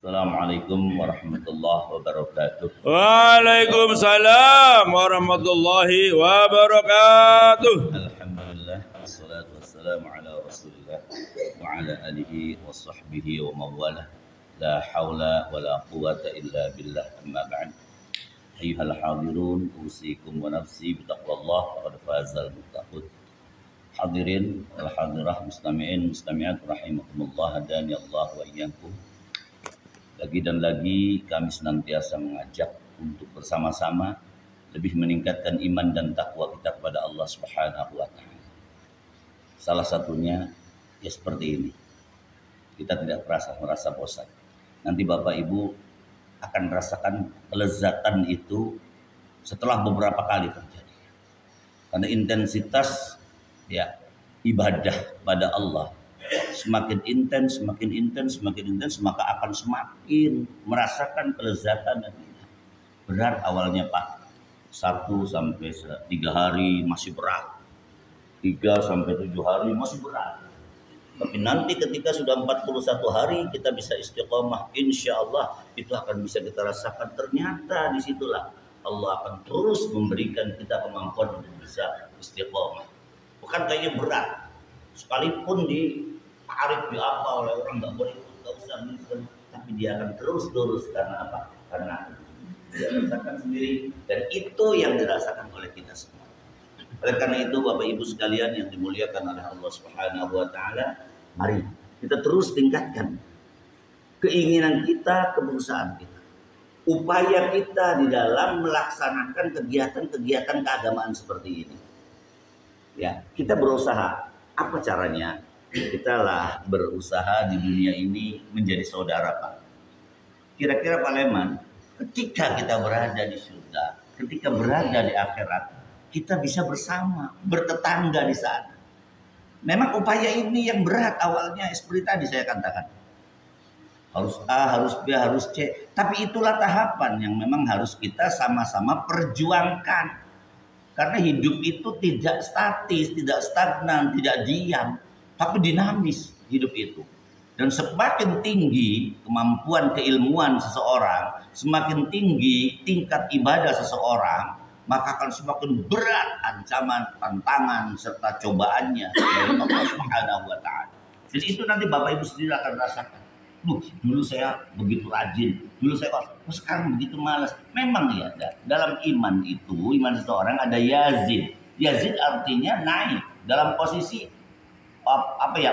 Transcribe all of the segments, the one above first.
Assalamualaikum warahmatullahi wabarakatuh. Waalaikumsalam warahmatullahi wabarakatuh. Alhamdulillah, wassalatu wassalamu ala rasulillah wa ala alihi wa sahbihi wa mawalah. La hawla wa la quwata illa billah, amma ba'd. Ayyuhal hadirun, usikum wa nafsi bitaqwallah, faqad fazal muttaqun. Hadirin wal hadirah, mustami'in mustami'at rahimakumullah, hadani Allah wa iyyakum. Lagi dan lagi kami senantiasa mengajak untuk bersama-sama lebih meningkatkan iman dan takwa kita kepada Allah Subhanahu wa taala. Salah satunya ya seperti ini. Kita tidak merasa bosan. Nanti Bapak Ibu akan merasakan kelezatan itu setelah beberapa kali terjadi. Karena intensitas ya ibadah pada Allah semakin intens, maka akan semakin merasakan kelezatan dan berat awalnya Pak. 1 sampai 3 hari masih berat. 3 sampai 7 hari masih berat. Tapi nanti ketika sudah 41 hari kita bisa istiqomah, insya Allah itu akan bisa kita rasakan. Ternyata disitulah Allah akan terus memberikan kita kemampuan untuk bisa istiqomah. Bukan kayaknya berat. Sekalipun ditarik di apa oleh orang nggak boleh, nggak usah, tapi dia akan terus lurus karena apa? Karena dia rasakan sendiri, dan itu yang dirasakan oleh kita semua. Oleh karena itu Bapak Ibu sekalian yang dimuliakan oleh Allah Subhanahu wa taala, mari kita terus tingkatkan keinginan kita, keberusahaan kita, upaya kita di dalam melaksanakan kegiatan-kegiatan keagamaan seperti ini. Ya, kita berusaha. Apa caranya? Kita lah berusaha di dunia ini menjadi saudara Pak. Kira-kira Pak Leman, ketika kita berada di surga, ketika berada di akhirat, kita bisa bersama, bertetangga di sana. Memang upaya ini yang berat awalnya, seperti tadi saya katakan. Harus A, harus B, harus C. Tapi itulah tahapan yang memang harus kita sama-sama perjuangkan. Karena hidup itu tidak statis, tidak stagnan, tidak diam, tapi dinamis hidup itu. Dan semakin tinggi kemampuan keilmuan seseorang, semakin tinggi tingkat ibadah seseorang, maka akan semakin berat ancaman, tantangan, serta cobaannya dari Allah Subhanahu wa taala. Jadi itu nanti Bapak Ibu sendiri akan rasakan. Dulu saya begitu rajin, dulu saya sekarang begitu malas. Memang ya, dalam iman itu, iman seseorang ada yazid. Yazid artinya naik dalam posisi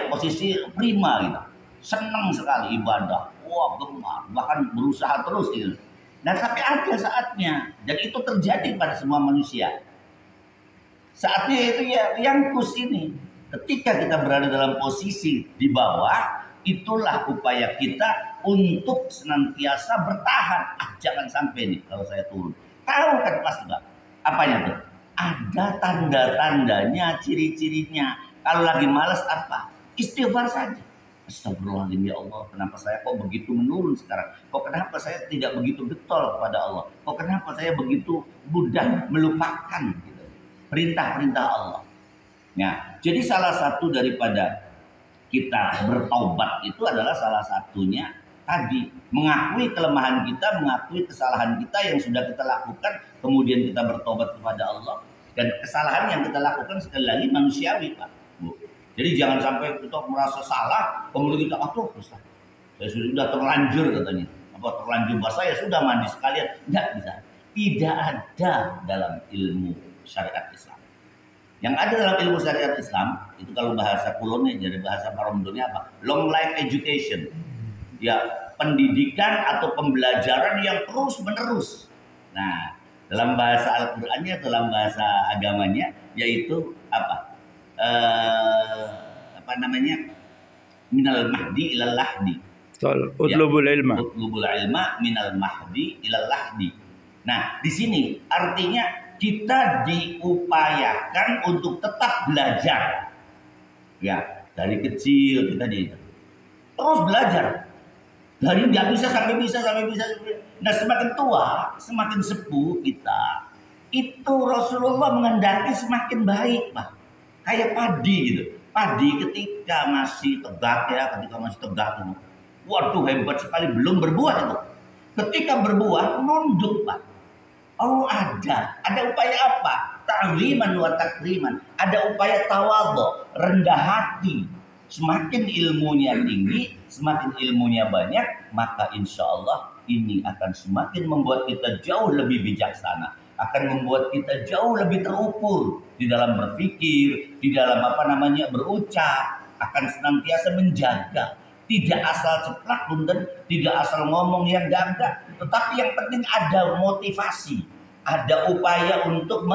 posisi prima gitu. Senang sekali ibadah, wah gemar, bahkan berusaha terus gitu. Dan tapi ada saatnya, dan itu terjadi pada semua manusia. Saatnya itu ya yang kus ini. Ketika kita berada dalam posisi di bawah, itulah upaya kita untuk senantiasa bertahan. Jangan sampai nih kalau saya turun. Tahu kan pasti Pak? Apanya tuh? Ada tanda-tandanya, ciri-cirinya. Kalau lagi malas apa? Istighfar saja. Astagfirullahaladzim, ya Allah, kenapa saya kok begitu menurun sekarang? Kok kenapa saya tidak begitu getol kepada Allah? Kok kenapa saya begitu mudah melupakan gitu, perintah-perintah Allah? Nah, jadi salah satu daripada kita bertaubat itu adalah salah satunya tadi mengakui kelemahan kita, mengakui kesalahan kita yang sudah kita lakukan, kemudian kita bertobat kepada Allah. Dan kesalahan yang kita lakukan sekali lagi manusiawi Pak. Jadi jangan sampai kita merasa salah, kemudian kita saya sudah terlanjur katanya, terlanjur bahasa ya sudah mandi sekalian. Tidak bisa, tidak ada dalam ilmu syariat Islam. Yang ada dalam ilmu syariat Islam itu kalau bahasa kulonnya, jadi bahasa paromdonya apa? Long life education. Ya, pendidikan atau pembelajaran yang terus menerus. Nah, dalam bahasa Al-Qur'annya, dalam bahasa agamanya yaitu apa? Minal mahdi ilal lahdi. Utlubul ilma. Utlubul ilma minal mahdi ilal lahdi. Nah, di sini artinya kita diupayakan untuk tetap belajar. Ya, dari kecil kita terus belajar. Dari nggak bisa sampai bisa. Nah, semakin tua, semakin sepuh kita, itu Rasulullah menghendaki semakin baik, Pak. Kayak padi gitu. Padi ketika masih tegak itu, Waduh, hebat sekali, belum berbuah itu. Ketika berbuah, nunduk Pak. Oh ada upaya apa? Ta'ziman wa takriman. Ada upaya tawadhu, rendah hati. Semakin ilmunya tinggi, semakin ilmunya banyak, maka insya Allah ini akan semakin membuat kita jauh lebih bijaksana, akan membuat kita jauh lebih terukur di dalam berpikir, di dalam berucap, akan senantiasa menjaga. Tidak asal ceplak punten, tidak asal ngomong yang gagah, tetapi yang penting ada motivasi, ada upaya untuk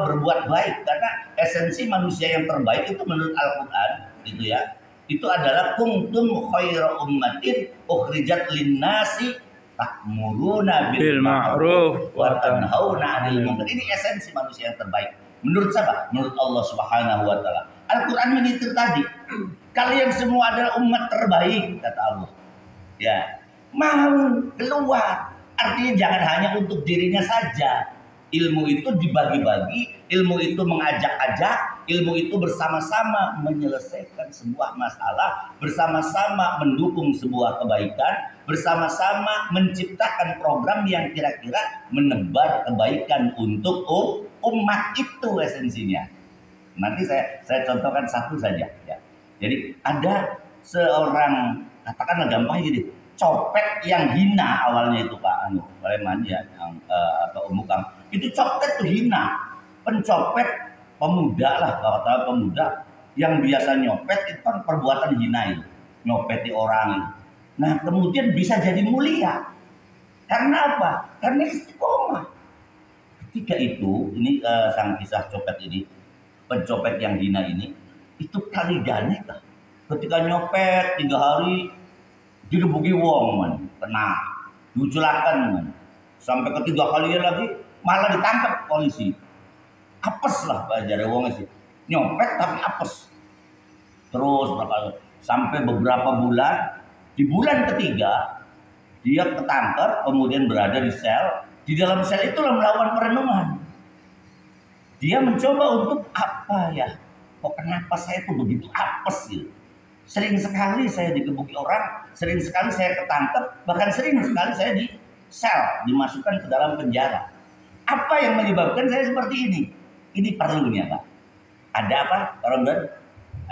berbuat baik, karena esensi manusia yang terbaik itu menurut Al-Qur'an gitu ya. Itu adalah kuntum khaira ummatin ukhrijat linnasi ta'muruna bil ma'ruf wa tanhauna 'anil munkar. Ini esensi manusia yang terbaik. Menurut siapa? Menurut Allah Subhanahu wa taala. Al-Qur'an mengitir tadi. Kalian semua adalah umat terbaik, kata Allah. Ya, mau keluar. Artinya jangan hanya untuk dirinya saja. Ilmu itu dibagi-bagi, ilmu itu mengajak-ajak, ilmu itu bersama-sama menyelesaikan sebuah masalah, bersama-sama mendukung sebuah kebaikan, bersama-sama menciptakan program yang kira-kira menebar kebaikan untuk umat. Itu esensinya. Nanti saya contohkan satu saja ya. Jadi ada seorang, katakanlah gampang gini, copet yang hina awalnya itu Pak Preman ya, atau Umukam. Itu copet tuh hina. Pencopet pemuda lah, kalau tahu pemuda yang biasa nyopet itu kan perbuatan hina itu, nyopeti orang itu. Nah kemudian bisa jadi mulia. Karena apa? Karena istiqomah. Ketika itu, ini sang kisah copet ini, pencopet yang hina ini, itu kali gane lah. Ketika nyopet 3 hari digebuki wong man, kena diuculakan man. Sampai ketiga kalinya lagi malah ditangkap polisi. Apes lah bajare wong sih. Nyopet tapi apes. Terus sampai beberapa bulan, di bulan ketiga dia ketangkep, kemudian berada di sel. Di dalam sel itu melakukan perenungan. Dia mencoba untuk apa ya? Kok kenapa saya tuh begitu apes gitu? Sering sekali saya digebuki orang, sering sekali saya ketangkep, bahkan sering sekali saya di sel, dimasukkan ke dalam penjara. Apa yang menyebabkan saya seperti ini? Ini perlunya Pak. Ada apa? Orang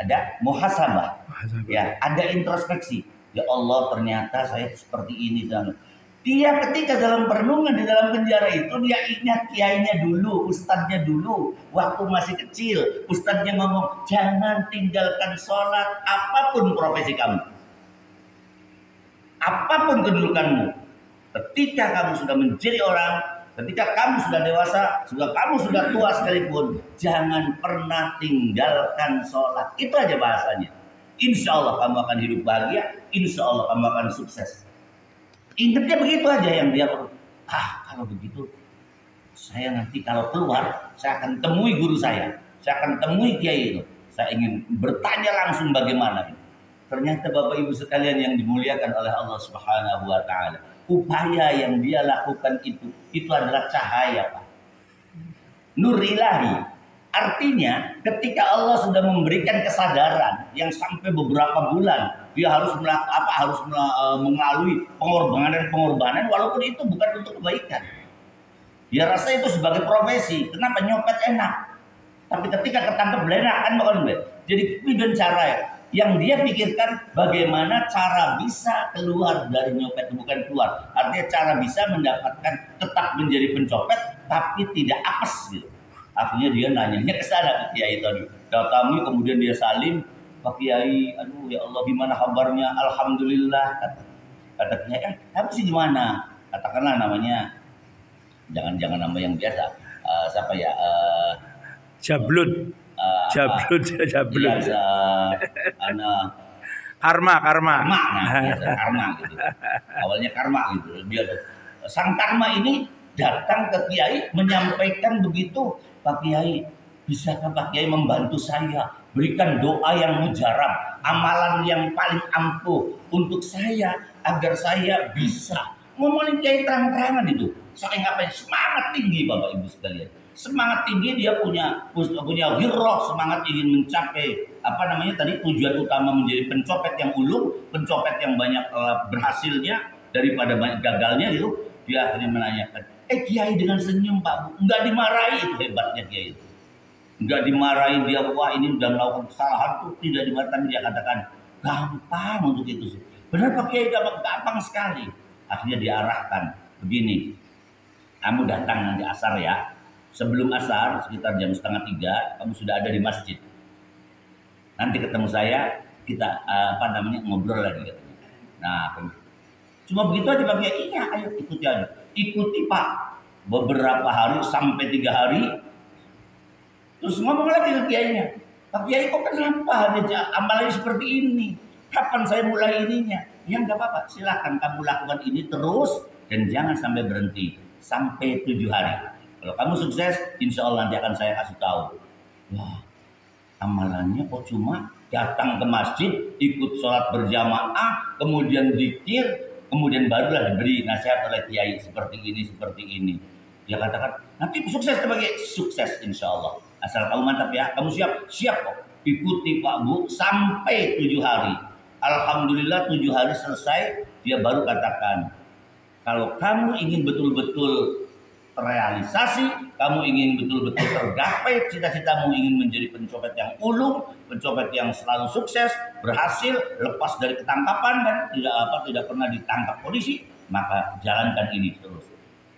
ada muhasabah. Ya, ada introspeksi. Ya Allah, ternyata saya seperti ini. Dia ketika dalam perenungan di dalam penjara itu, dia ingat kiainya dulu, ustadznya dulu, waktu masih kecil. Ustadznya ngomong, jangan tinggalkan sholat apapun profesi kamu, apapun kedudukanmu. Ketika kamu sudah menjadi orang, ketika kamu sudah dewasa, kamu sudah tua sekalipun, jangan pernah tinggalkan sholat. Itu aja bahasanya. Insya Allah kamu akan hidup bahagia, insya Allah kamu akan sukses. Ingatnya begitu aja yang dia, kalau begitu saya nanti kalau keluar saya akan temui guru saya akan temui kiai itu, saya ingin bertanya langsung bagaimana. Ternyata Bapak Ibu sekalian yang dimuliakan oleh Allah Subhanahu wa taala, upaya yang dia lakukan itu adalah cahaya Pak, nur ilahi. Artinya ketika Allah sudah memberikan kesadaran yang sampai beberapa bulan dia harus mengalami pengorbanan walaupun itu bukan untuk kebaikan. Dia rasa itu sebagai profesi. Kenapa? Nyopet enak. Tapi ketika ketangkep enak kan bukan. Jadi dengan cara yang dia pikirkan bagaimana cara bisa keluar dari nyopet, bukan keluar. Artinya cara bisa mendapatkan tetap menjadi pencopet tapi tidak apes gitu. Akhirnya dia nanyanya ke sana ke kiai tadi. Datangi kemudian dia salim, Pak Kiai, aduh ya Allah gimana kabarnya? Alhamdulillah. Kata kiai, tapi sih gimana? Katakanlah namanya, jangan nama yang biasa. Siapa ya? Jablud. Jablud. Biasa, Karma. Karma gitu. Awalnya karma gitu. Dia sang karma ini datang ke kiai menyampaikan begitu, Pak Kiai, bisakah Pak Kiai membantu saya? Berikan doa yang mujarab, amalan yang paling ampuh untuk saya agar saya bisa ngomongin Kiai terang-terangan itu. Saya ngapain semangat tinggi Bapak Ibu sekalian. semangat tinggi, dia punya ghirrah, semangat ingin mencapai tujuan utama menjadi pencopet yang ulung, pencopet yang banyak berhasilnya daripada banyak gagalnya gitu. Dia akhirnya menanyakan, Kiai dengan senyum Pak Bu, nggak dimarahi, itu hebatnya Kiai itu. Nggak dimarahi dia, wah ini udah melakukan kesalahan tuh, tidak dimarahi, dia katakan gampang untuk itu sih. Benar Pak Kiai, gampang sekali. Akhirnya diarahkan, begini, kamu datang nanti asar ya. Sebelum asar sekitar jam 2:30 kamu sudah ada di masjid. Nanti ketemu saya, kita ngobrol lagi katanya. Nah, cuma begitu aja Pak Kiai. Iya, ayo ikuti aja. Ikuti Pak. Beberapa hari sampai 3 hari. Terus ngomong lagi ke kiainya. Pak Kiai kok kenapa amalannya seperti ini? Kapan saya mulai ininya? Ya nggak apa-apa, silahkan kamu lakukan ini terus dan jangan sampai berhenti sampai 7 hari. Kalau kamu sukses, insya Allah nanti akan saya kasih tahu. Wah, amalannya kok cuma datang ke masjid, ikut sholat berjamaah, kemudian zikir, kemudian barulah diberi nasihat oleh kiai seperti ini. Dia katakan, nanti sukses sebagai sukses insya Allah. Asal kamu mantap ya, kamu siap kok. Ikuti Pak Bu sampai 7 hari. Alhamdulillah 7 hari selesai, dia baru katakan, kalau kamu ingin betul-betul terrealisasi, kamu ingin betul-betul tergapai cita-citamu, ingin menjadi pencopet yang ulung, pencopet yang selalu sukses, berhasil, lepas dari ketangkapan dan tidak pernah ditangkap polisi, maka jalankan ini terus.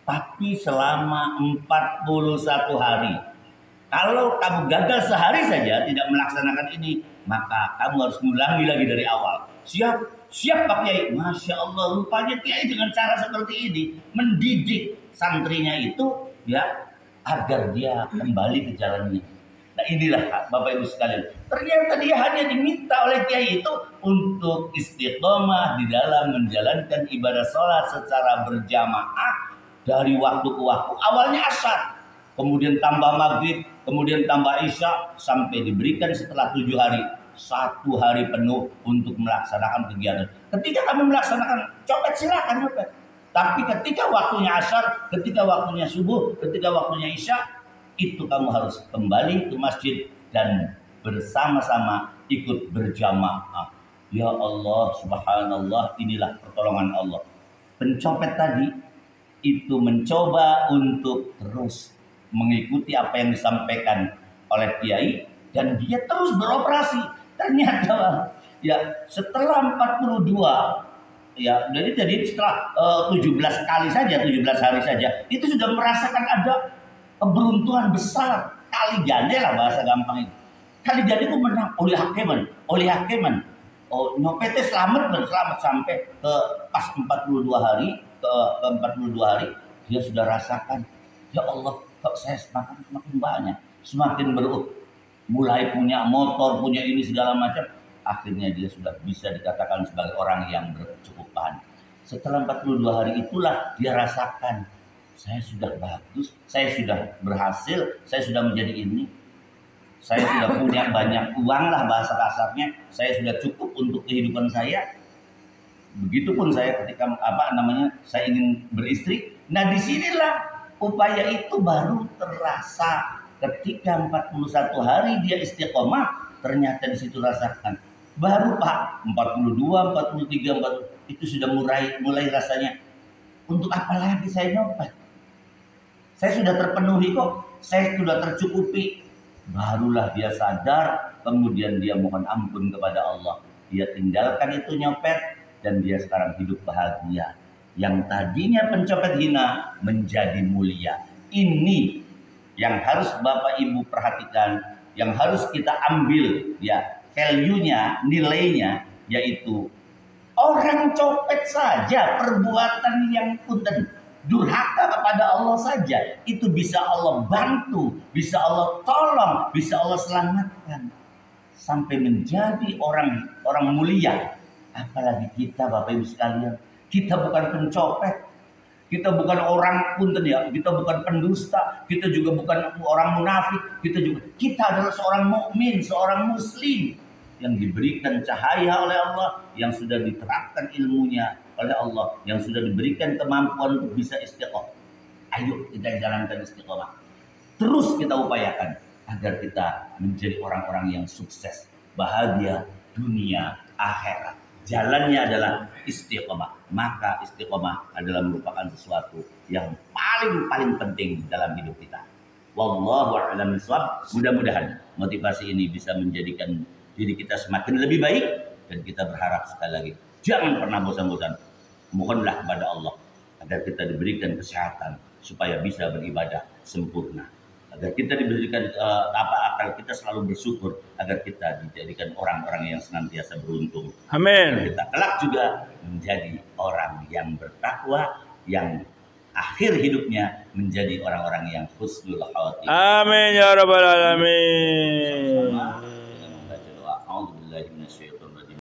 Tapi selama 41 hari. Kalau kamu gagal sehari saja tidak melaksanakan ini, maka kamu harus mengulangi lagi dari awal. Siap Pak Kiai. Masya Allah, rupanya Kiai dengan cara seperti ini mendidik santrinya itu ya agar dia kembali ke jalannya. Nah inilah Bapak Ibu sekalian. Ternyata dia hanya diminta oleh Kiai itu untuk istiqomah di dalam menjalankan ibadah sholat secara berjamaah dari waktu ke waktu. Awalnya asar, kemudian tambah maghrib, kemudian tambah isya, sampai diberikan setelah 7 hari 1 hari penuh untuk melaksanakan kegiatan. Ketika kamu melaksanakan copet silakan copet. Tapi ketika waktunya asar, ketika waktunya subuh, ketika waktunya isya, itu kamu harus kembali ke masjid dan bersama-sama ikut berjamaah. Ya Allah, subhanallah, inilah pertolongan Allah. Pencopet tadi itu mencoba untuk terus mengikuti apa yang disampaikan oleh kiai dan dia terus beroperasi. Ternyata ya setelah 42 ya jadi setelah 17 kali saja, 17 hari saja itu sudah merasakan ada keberuntungan besar, kali ganda lah bahasa gampang itu. Kali ganda itu menang oleh hakiman. Oh, nyopetnya selamat sampai ke pas 42 hari, ke 42 hari dia sudah rasakan, ya Allah, kok saya semakin banyak, semakin mulai punya motor, punya ini segala macam. Akhirnya dia sudah bisa dikatakan sebagai orang yang berkecukupan. Setelah 42 hari itulah dia rasakan, saya sudah bagus, saya sudah berhasil, saya sudah menjadi ini. Saya sudah punya banyak uang lah bahasa kasarnya, saya sudah cukup untuk kehidupan saya. Begitupun saya ketika saya ingin beristri. Nah disinilah upaya itu baru terasa ketika 41 hari dia istiqomah, ternyata di situ rasakan. Baru Pak 42, 43, 40 itu sudah mulai rasanya, untuk apa lagi saya nyopet? Saya sudah terpenuhi kok, saya sudah tercukupi. Barulah dia sadar, kemudian dia mohon ampun kepada Allah. Dia tinggalkan itu nyopet dan dia sekarang hidup bahagia. Yang tadinya pencopet hina menjadi mulia. Ini yang harus Bapak Ibu perhatikan, yang harus kita ambil ya value-nya, nilainya, yaitu orang copet saja perbuatan yang punten durhaka kepada Allah saja itu bisa Allah bantu, bisa Allah tolong, bisa Allah selamatkan sampai menjadi orang mulia. Apalagi kita Bapak Ibu sekalian, kita bukan pencopet, kita bukan orang punten ya, kita bukan pendusta, kita juga bukan orang munafik, kita adalah seorang mukmin, seorang muslim yang diberikan cahaya oleh Allah, yang sudah diterapkan ilmunya oleh Allah, yang sudah diberikan kemampuan untuk bisa istiqomah. Ayo kita jalankan istiqomah. terus kita upayakan agar kita menjadi orang-orang yang sukses, bahagia dunia akhirat. Jalannya adalah istiqomah. Maka istiqomah adalah merupakan sesuatu yang paling penting dalam hidup kita. Wallahu a'lam bishawab. Mudah-mudahan motivasi ini bisa menjadikan diri kita semakin lebih baik, dan kita berharap sekali lagi jangan pernah bosan-bosan. Mohonlah kepada Allah agar kita diberikan kesehatan supaya bisa beribadah sempurna. Agar kita diberikan agar kita selalu bersyukur, agar kita dijadikan orang-orang yang senantiasa beruntung. Amin. Agar kita kelak juga menjadi orang yang bertakwa, yang akhir hidupnya menjadi orang-orang yang husnul khawatimah. Amin ya rabbal alamin.